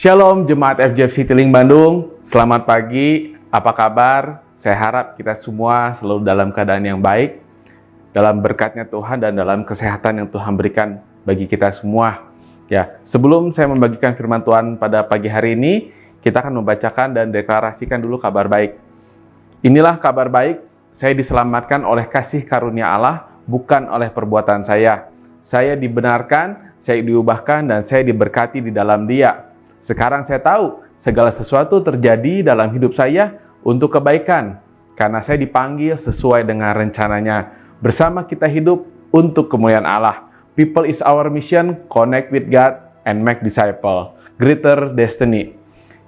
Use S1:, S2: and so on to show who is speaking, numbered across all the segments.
S1: Shalom Jemaat FGF Citylink Bandung, selamat pagi, apa kabar? Saya harap kita semua selalu dalam keadaan yang baik, dalam berkatnya Tuhan dan dalam kesehatan yang Tuhan berikan bagi kita semua. Ya, sebelum saya membagikan firman Tuhan pada pagi hari ini, kita akan membacakan dan deklarasikan dulu kabar baik. Inilah kabar baik, saya diselamatkan oleh kasih karunia Allah, bukan oleh perbuatan saya. Saya dibenarkan, saya diubahkan, dan saya diberkati di dalam Dia. Sekarang saya tahu segala sesuatu terjadi dalam hidup saya untuk kebaikan, karena saya dipanggil sesuai dengan rencananya. Bersama kita hidup untuk kemuliaan Allah. People is our mission, connect with God and make disciple. Greater destiny.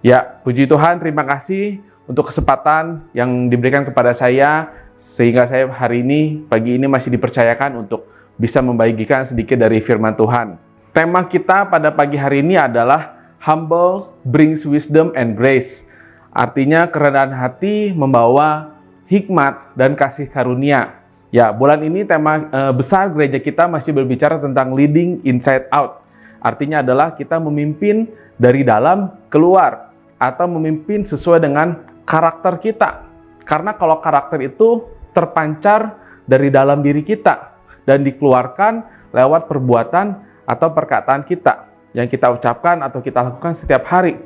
S1: Ya, puji Tuhan, terima kasih untuk kesempatan yang diberikan kepada saya, sehingga saya hari ini, pagi ini masih dipercayakan untuk bisa membagikan sedikit dari firman Tuhan. Tema kita pada pagi hari ini adalah Humble brings wisdom and grace. Artinya kerendahan hati membawa hikmat dan kasih karunia. Ya, bulan ini tema besar gereja kita masih berbicara tentang leading inside out. Artinya adalah kita memimpin dari dalam keluar atau memimpin sesuai dengan karakter kita. Karena kalau karakter itu terpancar dari dalam diri kita dan dikeluarkan lewat perbuatan atau perkataan kita yang kita ucapkan atau kita lakukan setiap hari.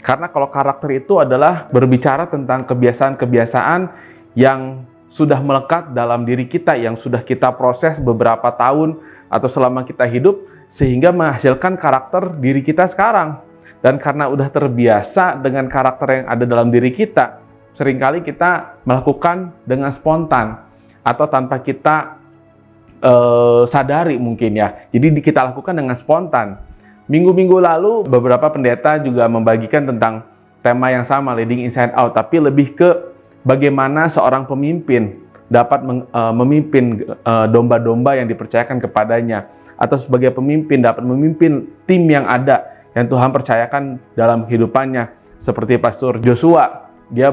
S1: Karena kalau karakter itu adalah berbicara tentang kebiasaan-kebiasaan yang sudah melekat dalam diri kita, yang sudah kita proses beberapa tahun atau selama kita hidup, sehingga menghasilkan karakter diri kita sekarang. Dan karena udah terbiasa dengan karakter yang ada dalam diri kita, seringkali kita melakukan dengan spontan atau tanpa kita sadari mungkin ya. Jadi kita lakukan dengan spontan. Minggu-minggu lalu beberapa pendeta juga membagikan tentang tema yang sama, leading inside out, tapi lebih ke bagaimana seorang pemimpin dapat memimpin domba-domba yang dipercayakan kepadanya, atau sebagai pemimpin dapat memimpin tim yang ada yang Tuhan percayakan dalam kehidupannya. Seperti Pastor Joshua, dia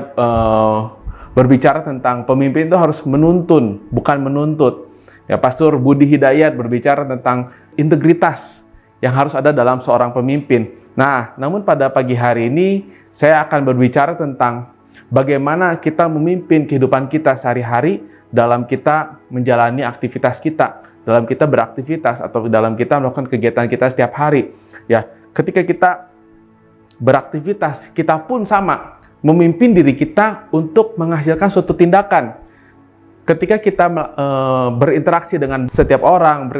S1: berbicara tentang pemimpin itu harus menuntun, bukan menuntut. Ya, Pastor Budi Hidayat berbicara tentang integritas yang harus ada dalam seorang pemimpin. Nah, namun pada pagi hari ini saya akan berbicara tentang bagaimana kita memimpin kehidupan kita sehari-hari dalam kita menjalani aktivitas kita, dalam kita beraktivitas atau dalam kita melakukan kegiatan kita setiap hari. Ya, ketika kita beraktivitas, kita pun sama memimpin diri kita untuk menghasilkan suatu tindakan. Ketika kita berinteraksi dengan setiap orang,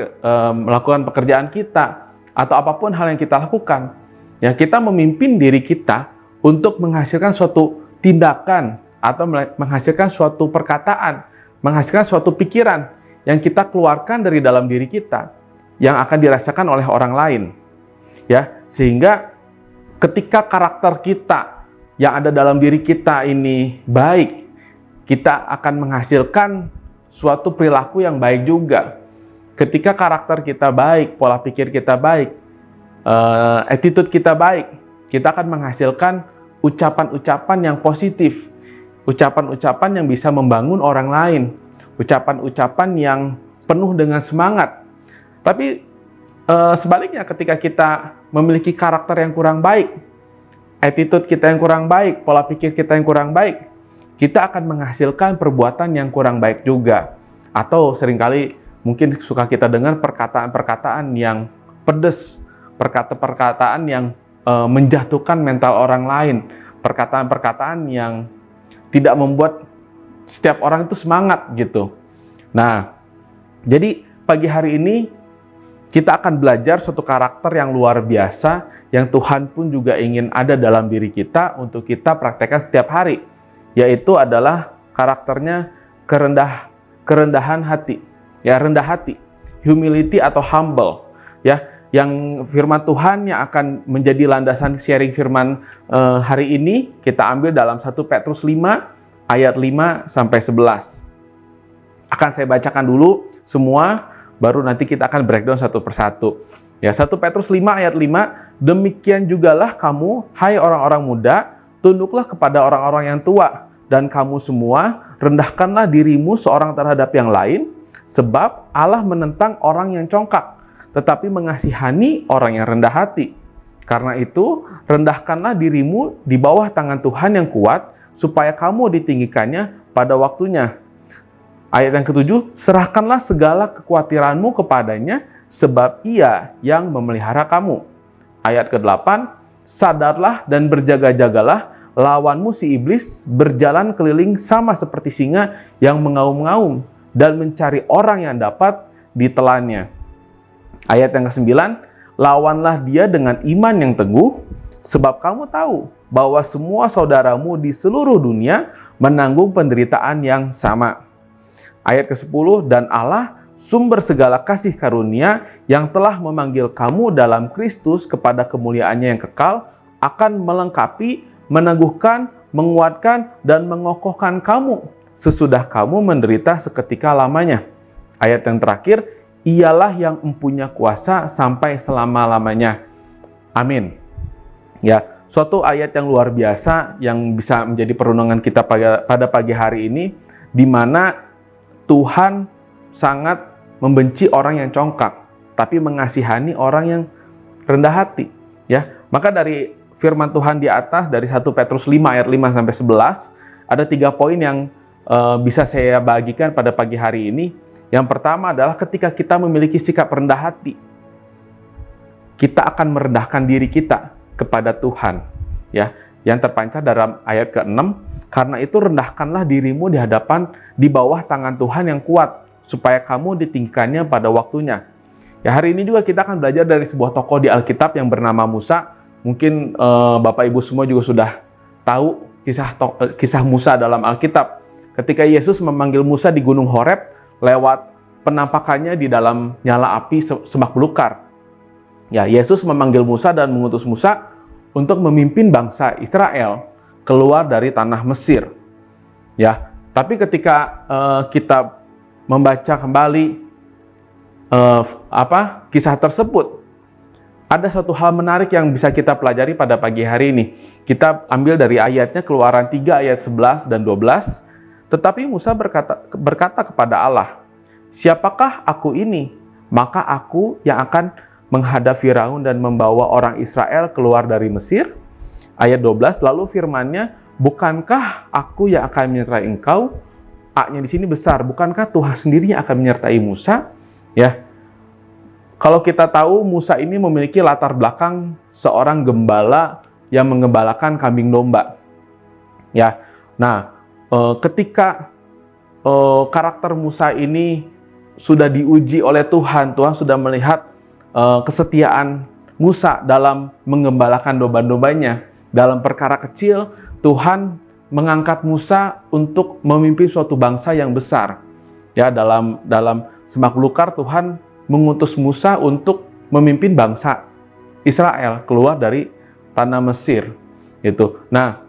S1: melakukan pekerjaan kita, atau apapun hal yang kita lakukan, ya kita memimpin diri kita untuk menghasilkan suatu tindakan atau menghasilkan suatu perkataan, menghasilkan suatu pikiran yang kita keluarkan dari dalam diri kita yang akan dirasakan oleh orang lain. Ya, sehingga ketika karakter kita yang ada dalam diri kita ini baik, kita akan menghasilkan suatu perilaku yang baik juga. Ketika karakter kita baik, pola pikir kita baik, attitude kita baik, kita akan menghasilkan ucapan-ucapan yang positif, ucapan-ucapan yang bisa membangun orang lain, ucapan-ucapan yang penuh dengan semangat. Tapi sebaliknya, ketika kita memiliki karakter yang kurang baik, attitude kita yang kurang baik, pola pikir kita yang kurang baik, kita akan menghasilkan perbuatan yang kurang baik juga. Atau seringkali mungkin suka kita dengar perkataan-perkataan yang pedas, perkataan-perkataan yang menjatuhkan mental orang lain, perkataan-perkataan yang tidak membuat setiap orang itu semangat gitu. Nah, jadi pagi hari ini kita akan belajar suatu karakter yang luar biasa yang Tuhan pun juga ingin ada dalam diri kita untuk kita praktekkan setiap hari, yaitu adalah karakternya kerendahan hati. Ya, rendah hati, humility atau humble, ya, yang firman Tuhan yang akan menjadi landasan sharing firman hari ini kita ambil dalam 1 Petrus 5 ayat 5 sampai 11. Akan saya bacakan dulu semua, baru nanti kita akan breakdown satu persatu. Ya, 1 Petrus 5 ayat 5, demikian jugalah kamu, hai orang-orang muda, tunduklah kepada orang-orang yang tua, dan kamu semua rendahkanlah dirimu seorang terhadap yang lain. Sebab Allah menentang orang yang congkak, tetapi mengasihani orang yang rendah hati. Karena itu, rendahkanlah dirimu di bawah tangan Tuhan yang kuat, supaya kamu ditinggikannya pada waktunya. Ayat yang ketujuh, serahkanlah segala kekhawatiranmu kepadanya, sebab Ia yang memelihara kamu. Ayat ke-8, sadarlah dan berjaga-jagalah, lawanmu si iblis berjalan keliling sama seperti singa yang mengaum-ngaum dan mencari orang yang dapat ditelannya. Ayat yang ke-9, lawanlah dia dengan iman yang teguh, sebab kamu tahu bahwa semua saudaramu di seluruh dunia menanggung penderitaan yang sama. Ayat ke-10, dan Allah, sumber segala kasih karunia yang telah memanggil kamu dalam Kristus kepada kemuliaannya yang kekal, akan melengkapi, meneguhkan, menguatkan, dan mengokohkan kamu sesudah kamu menderita seketika lamanya. Ayat yang terakhir, ialah yang mempunyai kuasa sampai selama-lamanya. Amin. Ya, suatu ayat yang luar biasa yang bisa menjadi perenungan kita pada pagi hari ini, di mana Tuhan sangat membenci orang yang congkak, tapi mengasihani orang yang rendah hati. Ya, maka dari firman Tuhan di atas, dari 1 Petrus 5 ayat 5 sampai 11, ada 3 poin yang bisa saya bagikan pada pagi hari ini. Yang pertama adalah ketika kita memiliki sikap rendah hati, kita akan merendahkan diri kita kepada Tuhan. Ya, yang terpancar dalam ayat ke-6, karena itu rendahkanlah dirimu di bawah tangan Tuhan yang kuat, supaya kamu ditinggikannya pada waktunya. Ya, hari ini juga kita akan belajar dari sebuah tokoh di Alkitab yang bernama Musa. Mungkin Bapak Ibu semua juga sudah tahu kisah Musa dalam Alkitab. Ketika Yesus memanggil Musa di Gunung Horeb lewat penampakannya di dalam nyala api semak belukar. Ya, Yesus memanggil Musa dan mengutus Musa untuk memimpin bangsa Israel keluar dari tanah Mesir. Ya, tapi ketika kita membaca kembali kisah tersebut, ada satu hal menarik yang bisa kita pelajari pada pagi hari ini. Kita ambil dari ayatnya, Keluaran 3 ayat 11 dan 12. Tetapi Musa berkata kepada Allah, siapakah aku ini? Maka aku yang akan menghadap Firaun dan membawa orang Israel keluar dari Mesir. Ayat 12, lalu firman-Nya, bukankah aku yang akan menyertai engkau? A-nya di sini besar, bukankah Tuhan sendiri yang akan menyertai Musa? Ya, kalau kita tahu Musa ini memiliki latar belakang seorang gembala yang menggembalakan kambing domba. Ya, nah ketika karakter Musa ini sudah diuji oleh Tuhan, Tuhan sudah melihat kesetiaan Musa dalam menggembalakan domba-dombanya. Dalam perkara kecil, Tuhan mengangkat Musa untuk memimpin suatu bangsa yang besar. Ya, dalam semak belukar Tuhan mengutus Musa untuk memimpin bangsa Israel keluar dari tanah Mesir. Itu. Nah,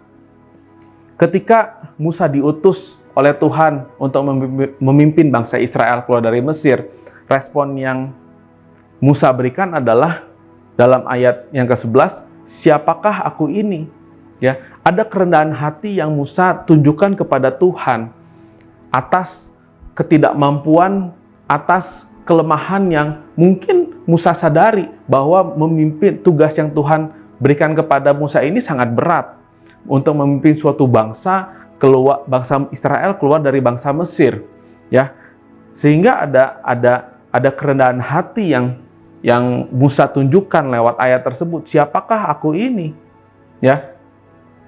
S1: ketika Musa diutus oleh Tuhan untuk memimpin bangsa Israel keluar dari Mesir, respon yang Musa berikan adalah dalam ayat yang ke-11, siapakah aku ini? Ya, ada kerendahan hati yang Musa tunjukkan kepada Tuhan atas ketidakmampuan, atas kelemahan yang mungkin Musa sadari bahwa memimpin tugas yang Tuhan berikan kepada Musa ini sangat berat untuk memimpin suatu bangsa Israel keluar dari bangsa Mesir. Ya, sehingga ada kerendahan hati yang Musa tunjukkan lewat ayat tersebut. Siapakah aku ini? Ya,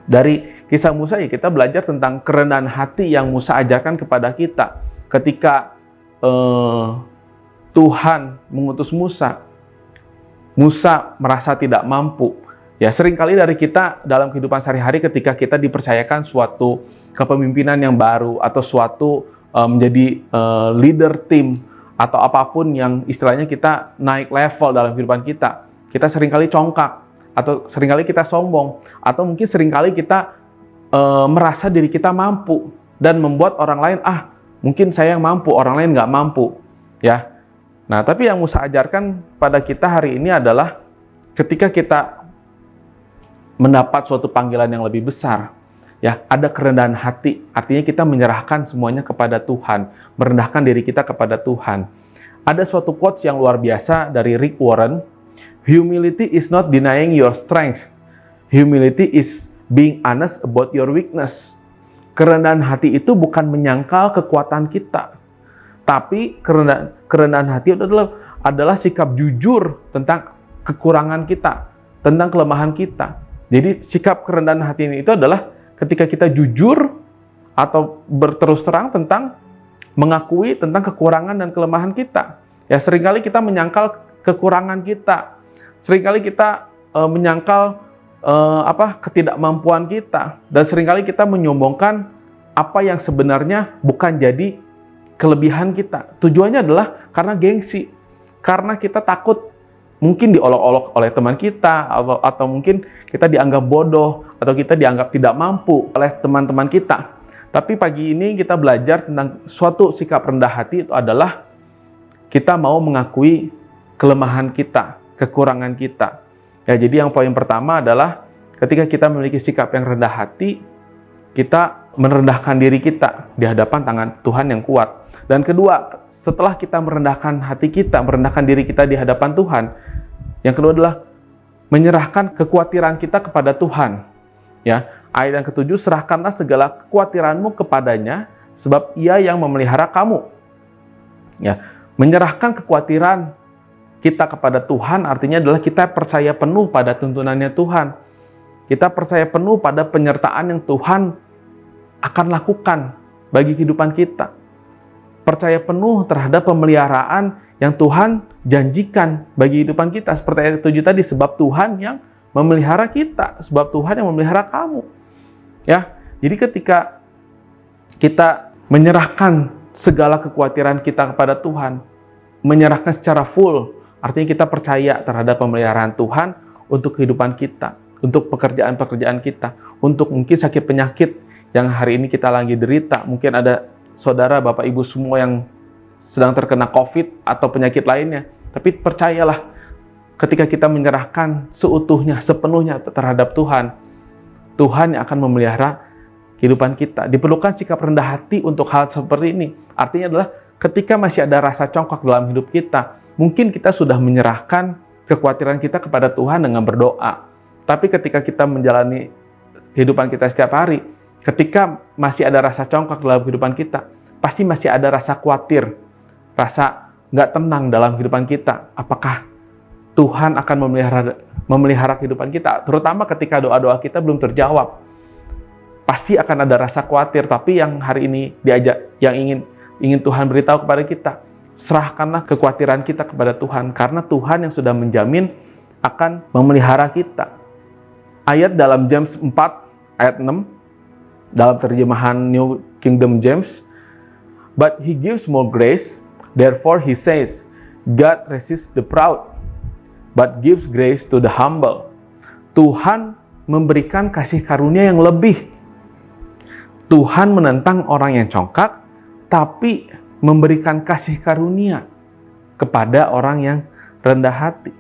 S1: dari kisah Musa ya kita belajar tentang kerendahan hati yang Musa ajarkan kepada kita. Ketika Tuhan mengutus Musa, Musa merasa tidak mampu. Ya, seringkali dari kita dalam kehidupan sehari-hari ketika kita dipercayakan suatu kepemimpinan yang baru atau suatu menjadi leader tim atau apapun yang istilahnya kita naik level dalam kehidupan kita seringkali congkak atau seringkali kita sombong atau mungkin seringkali kita merasa diri kita mampu dan membuat orang lain mungkin saya yang mampu, orang lain nggak mampu. Ya, nah tapi yang Musa ajarkan pada kita hari ini adalah ketika kita mendapat suatu panggilan yang lebih besar, ya, ada kerendahan hati, artinya kita menyerahkan semuanya kepada Tuhan, merendahkan diri kita kepada Tuhan. Ada suatu quotes yang luar biasa dari Rick Warren. Humility is not denying your strength. Humility is being honest about your weakness. Kerendahan hati itu bukan menyangkal kekuatan kita, tapi kerendahan hati itu adalah sikap jujur tentang kekurangan kita, tentang kelemahan kita. Jadi sikap kerendahan hati ini itu adalah ketika kita jujur atau berterus terang tentang mengakui tentang kekurangan dan kelemahan kita. Ya, seringkali kita menyangkal kekurangan kita. Seringkali kita menyangkal ketidakmampuan kita, dan seringkali kita menyombongkan apa yang sebenarnya bukan jadi kelebihan kita. Tujuannya adalah karena gengsi, karena kita takut mungkin diolok-olok oleh teman kita, atau mungkin kita dianggap bodoh, atau kita dianggap tidak mampu oleh teman-teman kita. Tapi pagi ini kita belajar tentang suatu sikap rendah hati, itu adalah kita mau mengakui kelemahan kita, kekurangan kita. Ya, jadi yang poin pertama adalah ketika kita memiliki sikap yang rendah hati, kita merendahkan diri kita di hadapan tangan Tuhan yang kuat. Dan kedua, setelah kita merendahkan hati kita, merendahkan diri kita di hadapan Tuhan, yang kedua adalah menyerahkan kekhawatiran kita kepada Tuhan. Ya, ayat yang ketujuh, serahkanlah segala kekhawatiranmu kepadanya, sebab Ia yang memelihara kamu. Ya, menyerahkan kekhawatiran kita kepada Tuhan artinya adalah kita percaya penuh pada tuntunannya Tuhan. Kita percaya penuh pada penyertaan yang Tuhan akan lakukan bagi kehidupan kita. Percaya penuh terhadap pemeliharaan yang Tuhan janjikan bagi kehidupan kita. Seperti ayat 7 tadi, sebab Tuhan yang memelihara kita, sebab Tuhan yang memelihara kamu. Ya, jadi ketika kita menyerahkan segala kekhawatiran kita kepada Tuhan, menyerahkan secara full, artinya kita percaya terhadap pemeliharaan Tuhan untuk kehidupan kita, untuk pekerjaan-pekerjaan kita, untuk mungkin sakit penyakit yang hari ini kita lagi derita. Mungkin ada saudara, bapak, ibu semua yang sedang terkena COVID atau penyakit lainnya. Tapi percayalah, ketika kita menyerahkan seutuhnya, sepenuhnya terhadap Tuhan, Tuhan yang akan memelihara kehidupan kita. Diperlukan sikap rendah hati untuk hal seperti ini. Artinya adalah ketika masih ada rasa congkak dalam hidup kita, mungkin kita sudah menyerahkan kekhawatiran kita kepada Tuhan dengan berdoa. Tapi ketika kita menjalani kehidupan kita setiap hari, ketika masih ada rasa congkak dalam kehidupan kita, pasti masih ada rasa khawatir, rasa nggak tenang dalam kehidupan kita. Apakah Tuhan akan memelihara kehidupan kita? Terutama ketika doa-doa kita belum terjawab. Pasti akan ada rasa khawatir, tapi yang hari ini yang ingin Tuhan beritahu kepada kita, serahkanlah kekhawatiran kita kepada Tuhan, karena Tuhan yang sudah menjamin akan memelihara kita. Ayat dalam James 4 ayat 6 dalam terjemahan New Kingdom James, but He gives more grace, therefore He says, God resists the proud, but gives grace to the humble. Tuhan memberikan kasih karunia yang lebih. Tuhan menentang orang yang congkak, tapi memberikan kasih karunia kepada orang yang rendah hati.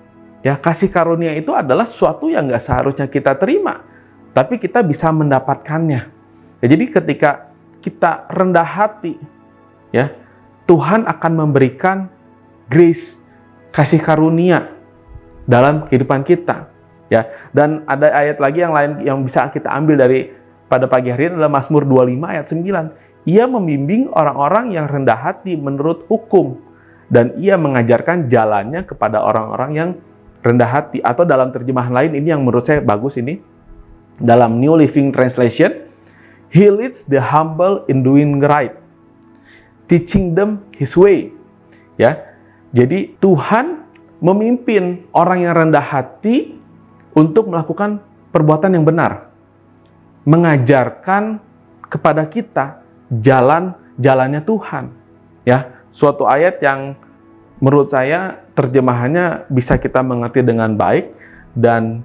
S1: Ya, kasih karunia itu adalah sesuatu yang nggak seharusnya kita terima, tapi kita bisa mendapatkannya. Ya, jadi ketika kita rendah hati, ya, Tuhan akan memberikan grace, kasih karunia dalam kehidupan kita. Ya, dan ada ayat lagi yang lain yang bisa kita ambil dari pada pagi hari ini adalah Mazmur 25 ayat 9. Ia membimbing orang-orang yang rendah hati menurut hukum, dan ia mengajarkan jalannya kepada orang-orang yang rendah hati. Atau dalam terjemahan lain, ini yang menurut saya bagus ini, dalam New Living Translation, He leads the humble in doing right, teaching them His way. Ya, jadi Tuhan memimpin orang yang rendah hati untuk melakukan perbuatan yang benar, mengajarkan kepada kita jalannya Tuhan. Ya, suatu ayat yang menurut saya terjemahannya bisa kita mengerti dengan baik dan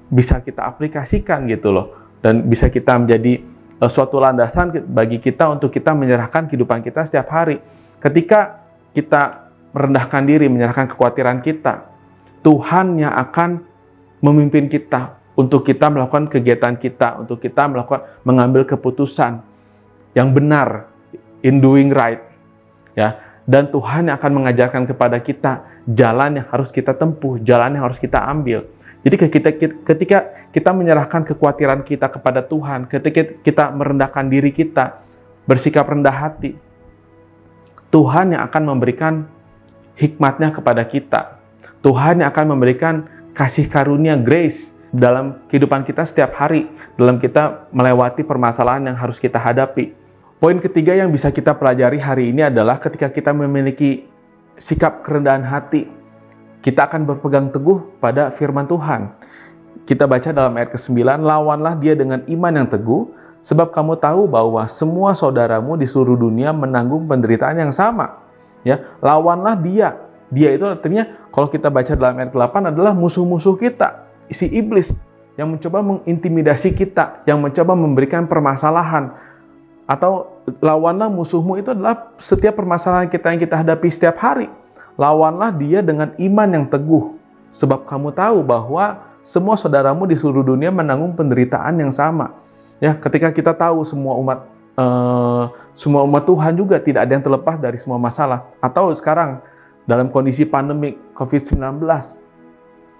S1: bisa kita aplikasikan gitu loh, dan bisa kita menjadi suatu landasan bagi kita untuk kita menyerahkan kehidupan kita setiap hari. Ketika kita merendahkan diri, menyerahkan kekhawatiran kita, Tuhan yang akan memimpin kita untuk kita melakukan kegiatan kita, untuk kita mengambil keputusan yang benar, in doing right, ya. Dan Tuhan yang akan mengajarkan kepada kita jalan yang harus kita tempuh, jalan yang harus kita ambil. Jadi ketika kita menyerahkan kekhawatiran kita kepada Tuhan, ketika kita merendahkan diri kita, bersikap rendah hati, Tuhan yang akan memberikan hikmatnya kepada kita. Tuhan yang akan memberikan kasih karunia, grace, dalam kehidupan kita setiap hari, dalam kita melewati permasalahan yang harus kita hadapi. Poin ketiga yang bisa kita pelajari hari ini adalah ketika kita memiliki sikap kerendahan hati, kita akan berpegang teguh pada firman Tuhan. Kita baca dalam ayat ke-9, lawanlah dia dengan iman yang teguh, sebab kamu tahu bahwa semua saudaramu di seluruh dunia menanggung penderitaan yang sama. Ya, lawanlah dia. Dia itu artinya kalau kita baca dalam ayat ke-8 adalah musuh-musuh kita, si iblis yang mencoba mengintimidasi kita, yang mencoba memberikan permasalahan. Atau lawanlah musuhmu itu adalah setiap permasalahan kita yang kita hadapi setiap hari. Lawanlah dia dengan iman yang teguh. Sebab kamu tahu bahwa semua saudaramu di seluruh dunia menanggung penderitaan yang sama. Ya, ketika kita tahu semua umat Tuhan juga tidak ada yang terlepas dari semua masalah. Atau sekarang dalam kondisi pandemik COVID-19,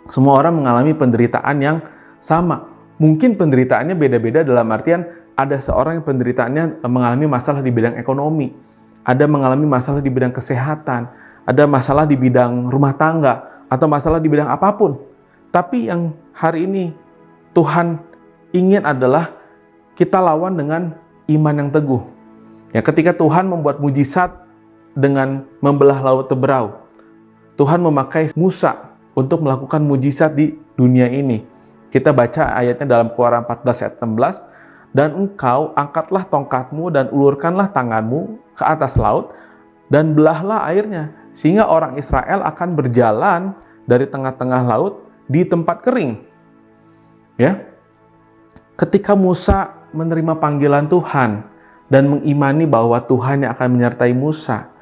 S1: semua orang mengalami penderitaan yang sama. Mungkin penderitaannya beda-beda dalam artian ada seorang yang penderitaannya mengalami masalah di bidang ekonomi, ada mengalami masalah di bidang kesehatan, ada masalah di bidang rumah tangga, atau masalah di bidang apapun. Tapi yang hari ini Tuhan ingin adalah kita lawan dengan iman yang teguh. Ya, ketika Tuhan membuat mujizat dengan membelah laut Teberau, Tuhan memakai Musa untuk melakukan mujizat di dunia ini. Kita baca ayatnya dalam Keluaran 14 ayat 16, dan engkau angkatlah tongkatmu dan ulurkanlah tanganmu ke atas laut dan belahlah airnya, sehingga orang Israel akan berjalan dari tengah-tengah laut di tempat kering. Ya, ketika Musa menerima panggilan Tuhan dan mengimani bahwa Tuhan yang akan menyertai Musa,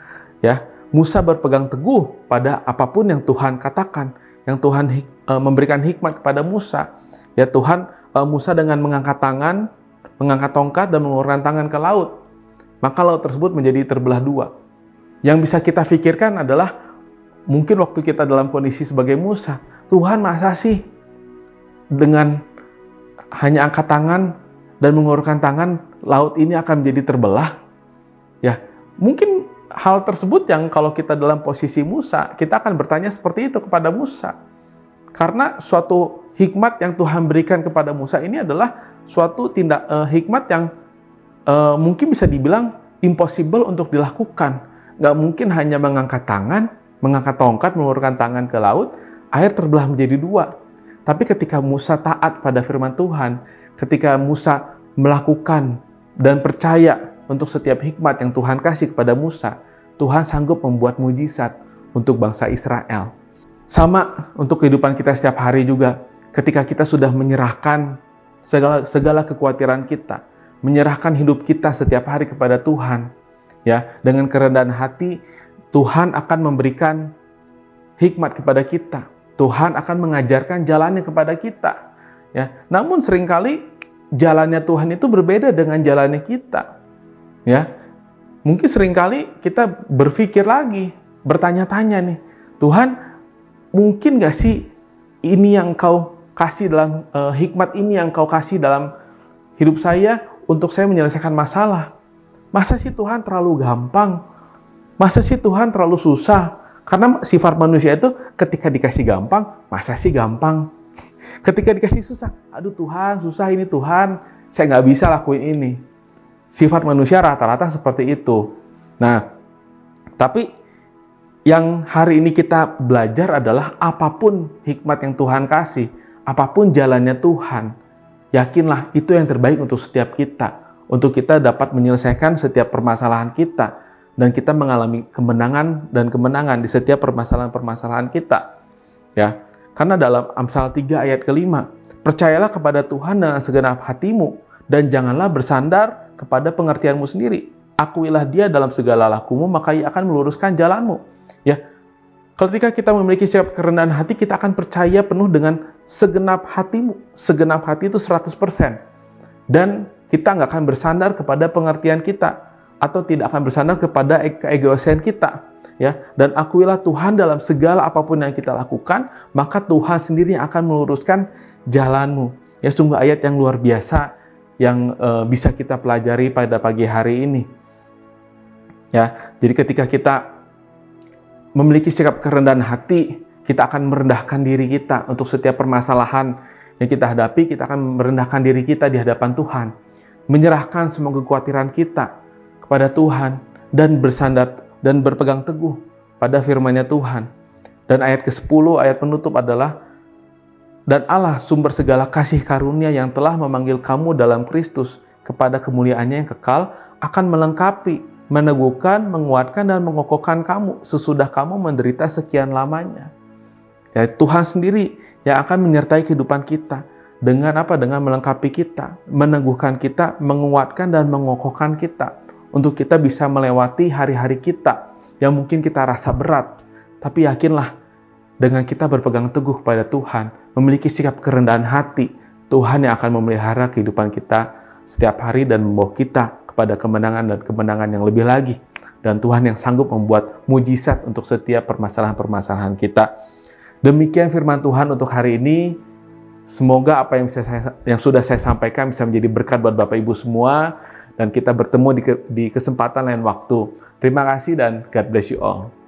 S1: ya, Musa berpegang teguh pada apapun yang Tuhan katakan, yang Tuhan memberikan hikmat kepada Musa. Ya, Musa dengan mengangkat tangan, mengangkat tongkat dan mengulurkan tangan ke laut, maka laut tersebut menjadi terbelah dua. Yang bisa kita pikirkan adalah mungkin waktu kita dalam kondisi sebagai Musa, Tuhan masa sih dengan hanya angkat tangan dan mengulurkan tangan laut ini akan menjadi terbelah? Ya, mungkin hal tersebut yang kalau kita dalam posisi Musa, kita akan bertanya seperti itu kepada Musa. Karena suatu hikmat yang Tuhan berikan kepada Musa ini adalah suatu hikmat yang mungkin bisa dibilang impossible untuk dilakukan. Nggak mungkin hanya mengangkat tangan, mengangkat tongkat, mengulurkan tangan ke laut, air terbelah menjadi dua. Tapi ketika Musa taat pada firman Tuhan, ketika Musa melakukan dan percaya untuk setiap hikmat yang Tuhan kasih kepada Musa, Tuhan sanggup membuat mujizat untuk bangsa Israel. Sama untuk kehidupan kita setiap hari juga. Ketika kita sudah menyerahkan segala kekhawatiran kita, menyerahkan hidup kita setiap hari kepada Tuhan, ya, dengan kerendahan hati, Tuhan akan memberikan hikmat kepada kita. Tuhan akan mengajarkan jalannya kepada kita, ya. Namun seringkali jalannya Tuhan itu berbeda dengan jalannya kita, ya. Mungkin seringkali kita berpikir lagi, bertanya-tanya nih, Tuhan, mungkin gak sih ini yang Kau kasih dalam hikmat ini yang Kau kasih dalam hidup saya untuk saya menyelesaikan masalah? Masa sih Tuhan terlalu gampang? Masa sih Tuhan terlalu susah? Karena sifat manusia itu ketika dikasih gampang, masa sih gampang? Ketika dikasih susah, aduh Tuhan, susah ini Tuhan, saya nggak bisa lakuin ini. Sifat manusia rata-rata seperti itu. Nah, tapi yang hari ini kita belajar adalah apapun hikmat yang Tuhan kasih, apapun jalannya Tuhan, yakinlah itu yang terbaik untuk setiap kita. Untuk kita dapat menyelesaikan setiap permasalahan kita. Dan kita mengalami kemenangan dan kemenangan di setiap permasalahan-permasalahan kita. Ya, karena dalam Amsal 3 ayat ke-5, percayalah kepada Tuhan dengan segenap hatimu, dan janganlah bersandar kepada pengertianmu sendiri. Akuilah dia dalam segala lakumu, maka ia akan meluruskan jalanmu. Ya, ketika kita memiliki sikap kerendahan hati, kita akan percaya penuh dengan segenap hatimu. Segenap hati itu 100%. Dan kita nggak akan bersandar kepada pengertian kita, atau tidak akan bersandar kepada keegoisan kita. ya. Dan akuilah Tuhan dalam segala apapun yang kita lakukan, maka Tuhan sendiri yang akan meluruskan jalanmu. Ya, sungguh ayat yang luar biasa yang bisa kita pelajari pada pagi hari ini. Ya, jadi ketika kita memiliki sikap kerendahan hati, kita akan merendahkan diri kita untuk setiap permasalahan yang kita hadapi. Kita akan merendahkan diri kita di hadapan Tuhan, menyerahkan semua kekhawatiran kita kepada Tuhan dan bersandar dan berpegang teguh pada firman-Nya Tuhan. Dan ayat ke-10, ayat penutup adalah, dan Allah sumber segala kasih karunia yang telah memanggil kamu dalam Kristus kepada kemuliaan-Nya yang kekal akan melengkapi, meneguhkan, menguatkan, dan mengokohkan kamu sesudah kamu menderita sekian lamanya. Ya, Tuhan sendiri yang akan menyertai kehidupan kita dengan apa? Dengan melengkapi kita, meneguhkan kita, menguatkan, dan mengokohkan kita untuk kita bisa melewati hari-hari kita yang mungkin kita rasa berat. Tapi yakinlah, dengan kita berpegang teguh pada Tuhan, memiliki sikap kerendahan hati, Tuhan yang akan memelihara kehidupan kita setiap hari dan membawa kita kepada kemenangan dan kemenangan yang lebih lagi. Dan Tuhan yang sanggup membuat mujizat untuk setiap permasalahan-permasalahan kita. Demikian firman Tuhan untuk hari ini. Semoga apa yang sudah saya sampaikan bisa menjadi berkat buat Bapak Ibu semua. Dan kita bertemu di kesempatan lain waktu. Terima kasih dan God bless you all.